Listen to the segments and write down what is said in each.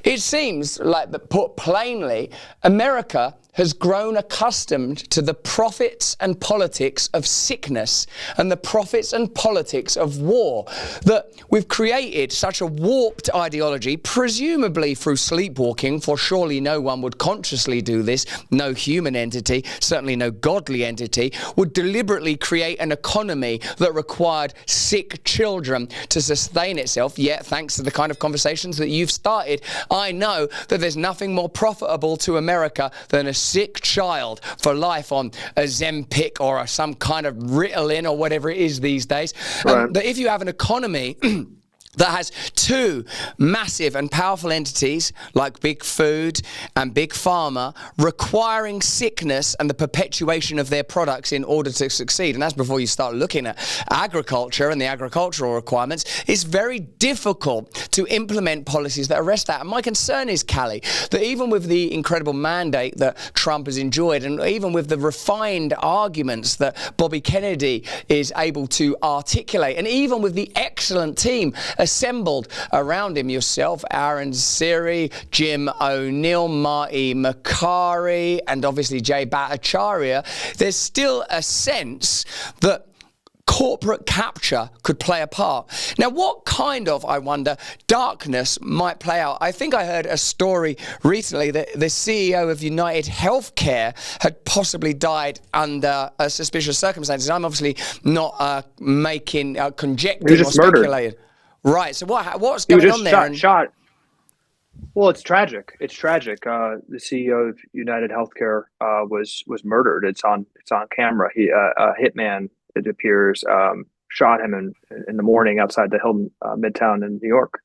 It seems like, that put plainly, America has grown accustomed to the profits and politics of sickness and the profits and politics of war, that we've created such a warped ideology, presumably through sleepwalking, for surely no one would consciously do this. No human entity, certainly no godly entity, would deliberately create an economy that required sick children to sustain itself. Yet, thanks to the kind of conversations that you've started, I know that there's nothing more profitable to America than a sick child for life on Ozempic or some kind of Ritalin or whatever it is these days. Right. That if you have an economy that has two massive and powerful entities like Big Food and Big Pharma requiring sickness and the perpetuation of their products in order to succeed, and that's before you start looking at agriculture and the agricultural requirements, it's very difficult to implement policies that arrest that. And my concern is, Callie, that even with the incredible mandate that Trump has enjoyed, and even with the refined arguments that Bobby Kennedy is able to articulate, and even with the excellent team assembled around him, yourself, Aaron Siri, Jim O'Neill, Marty Makari, and obviously Jay Bhattacharya, there's still a sense that corporate capture could play a part. Now, what kind of, I wonder, darkness might play out? I think I heard a story recently that the CEO of United Healthcare had possibly died under suspicious circumstances. I'm obviously not making conjecture or speculating. Right. So what's going on there? Shot. Well, it's tragic. It's tragic. The CEO of United Healthcare was murdered. It's on camera. He a hitman, it appears, shot him in the morning outside the Hilton Midtown in New York.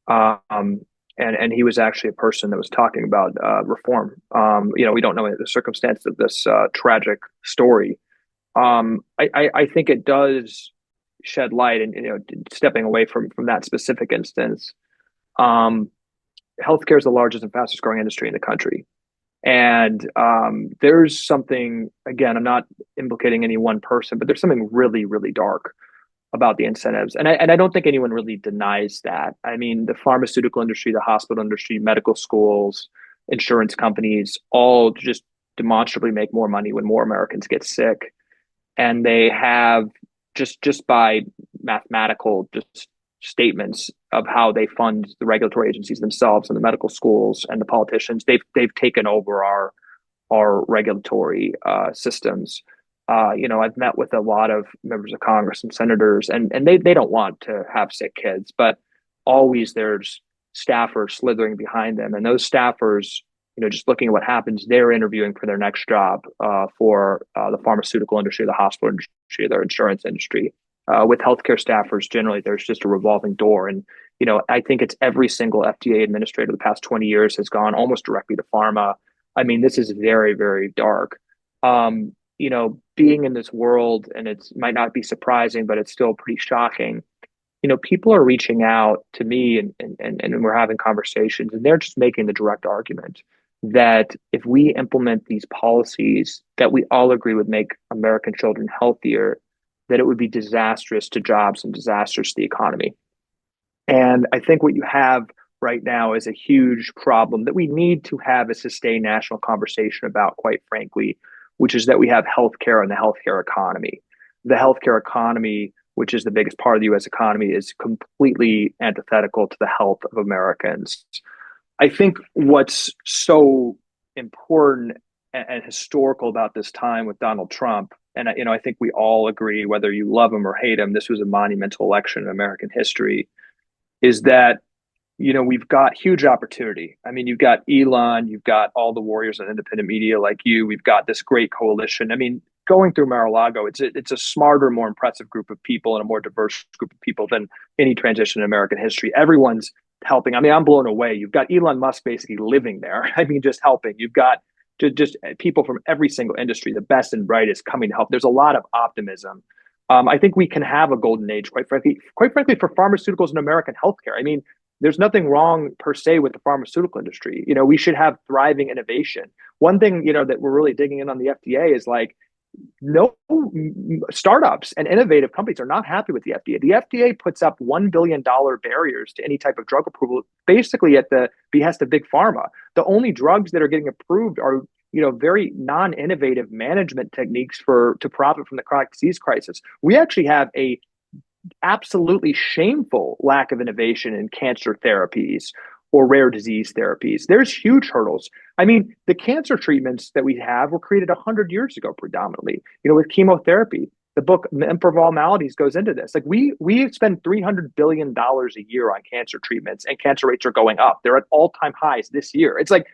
And he was actually a person that was talking about reform. We don't know the circumstances of this tragic story. I think it does shed light, and stepping away from that specific instance, healthcare is the largest and fastest growing industry in the country, and there's something, again, I'm not implicating any one person, but there's something really, really dark about the incentives, and I don't think anyone really denies that. I mean, the pharmaceutical industry, the hospital industry, medical schools, insurance companies, all just demonstrably make more money when more Americans get sick, and they have just by mathematical statements of how they fund the regulatory agencies themselves and the medical schools and the politicians, they've taken over our regulatory systems. I've met with a lot of members of Congress and senators, and they don't want to have sick kids, but always there's staffers slithering behind them, and those staffers, just looking at what happens, they're interviewing for their next job for the pharmaceutical industry, the hospital industry, their insurance industry. With healthcare staffers, generally, there's just a revolving door. And, I think it's every single FDA administrator the past 20 years has gone almost directly to pharma. I mean, this is very, very dark. Being in this world, and it might not be surprising, but it's still pretty shocking. People are reaching out to me and we're having conversations, and they're just making the direct argument that if we implement these policies that we all agree would make American children healthier, that it would be disastrous to jobs and disastrous to the economy. And I think what you have right now is a huge problem that we need to have a sustained national conversation about, quite frankly, which is that we have healthcare and the healthcare economy. The healthcare economy, which is the biggest part of the U.S. economy, is completely antithetical to the health of Americans. I think what's so important and historical about this time with Donald Trump, and I think we all agree, whether you love him or hate him, this was a monumental election in American history, is that we've got huge opportunity. I mean, you've got Elon, you've got all the warriors on independent media like you. We've got this great coalition. I mean, going through Mar-a-Lago, it's a smarter, more impressive group of people and a more diverse group of people than any transition in American history. Everyone's helping. I mean, I'm blown away. You've got Elon Musk basically living there. I mean, just helping. You've got just people from every single industry, the best and brightest, coming to help. There's a lot of optimism. I think we can have a golden age, quite frankly, for pharmaceuticals and American healthcare. I mean, there's nothing wrong per se with the pharmaceutical industry. We should have thriving innovation. One thing, that we're really digging in on the FDA is like, no startups and innovative companies are not happy with the FDA. The FDA puts up $1 billion barriers to any type of drug approval, basically at the behest of big pharma. The only drugs that are getting approved are very non-innovative management techniques to profit from the chronic disease crisis. We actually have a absolutely shameful lack of innovation in cancer therapies or rare disease therapies. There's huge hurdles. I mean, the cancer treatments that we have were created 100 years ago, predominantly, with chemotherapy. The book Emperor of All Maladies goes into this. Like we spend $300 billion a year on cancer treatments, and cancer rates are going up. They're at all-time highs this year. It's like,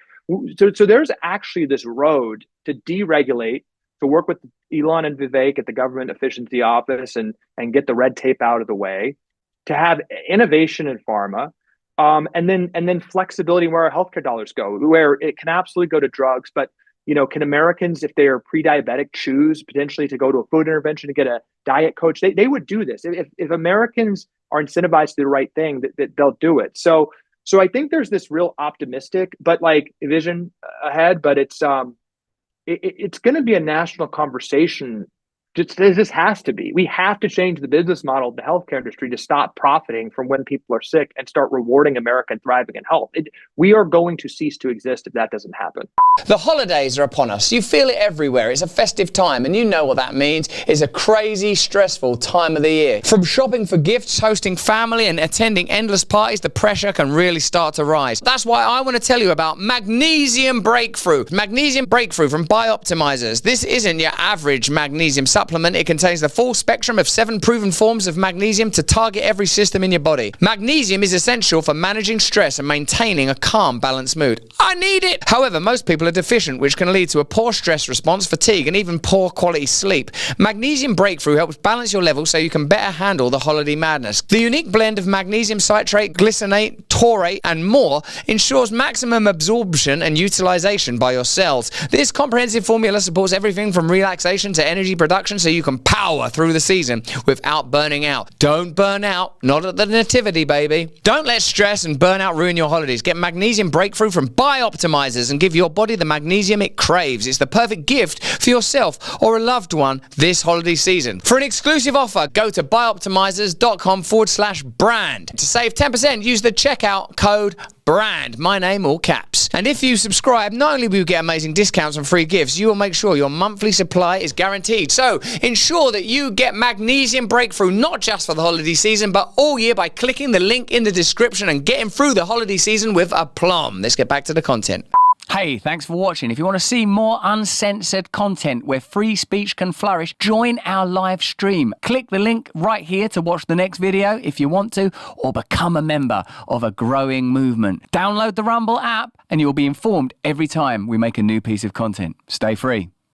so there's actually this road to deregulate, to work with Elon and Vivek at the Government Efficiency Office and get the red tape out of the way, to have innovation in pharma, and then flexibility where our healthcare dollars go, where it can absolutely go to drugs, but can Americans, if they are pre-diabetic, choose potentially to go to a food intervention to get a diet coach? They would do this. If Americans are incentivized to do the right thing, that they'll do it. So I think there's this real optimistic, but like vision ahead, but it's going to be a national conversation. This has to be. We have to change the business model of the healthcare industry to stop profiting from when people are sick and start rewarding America and thriving in health. We are going to cease to exist if that doesn't happen. The holidays are upon us. You feel it everywhere. It's a festive time, and you know what that means. It's a crazy, stressful time of the year. From shopping for gifts, hosting family, and attending endless parties, the pressure can really start to rise. That's why I want to tell you about Magnesium Breakthrough. Magnesium Breakthrough from Bioptimizers. This isn't your average magnesium supplement. It contains the full spectrum of 7 proven forms of magnesium to target every system in your body. Magnesium is essential for managing stress and maintaining a calm, balanced mood. I need it! However, most people are deficient, which can lead to a poor stress response, fatigue, and even poor quality sleep. Magnesium Breakthrough helps balance your levels so you can better handle the holiday madness. The unique blend of magnesium citrate, glycinate, taurate, and more ensures maximum absorption and utilization by your cells. This comprehensive formula supports everything from relaxation to energy production, so you can power through the season without burning out. Don't burn out, not at the nativity, baby. Don't let stress and burnout ruin your holidays. Get Magnesium Breakthrough from Bioptimizers and give your body the magnesium it craves. It's the perfect gift for yourself or a loved one this holiday season. For an exclusive offer, go to bioptimizers.com/brand. To save 10%, use the checkout code BRAND, my name, all caps. And if you subscribe, not only will you get amazing discounts and free gifts, you will make sure your monthly supply is guaranteed. So ensure that you get Magnesium Breakthrough not just for the holiday season, but all year by clicking the link in the description and getting through the holiday season with aplomb. Let's get back to the content. Hey, thanks for watching. If you want to see more uncensored content where free speech can flourish, join our live stream. Click the link right here to watch the next video if you want to, or become a member of a growing movement. Download the Rumble app and you'll be informed every time we make a new piece of content. Stay free.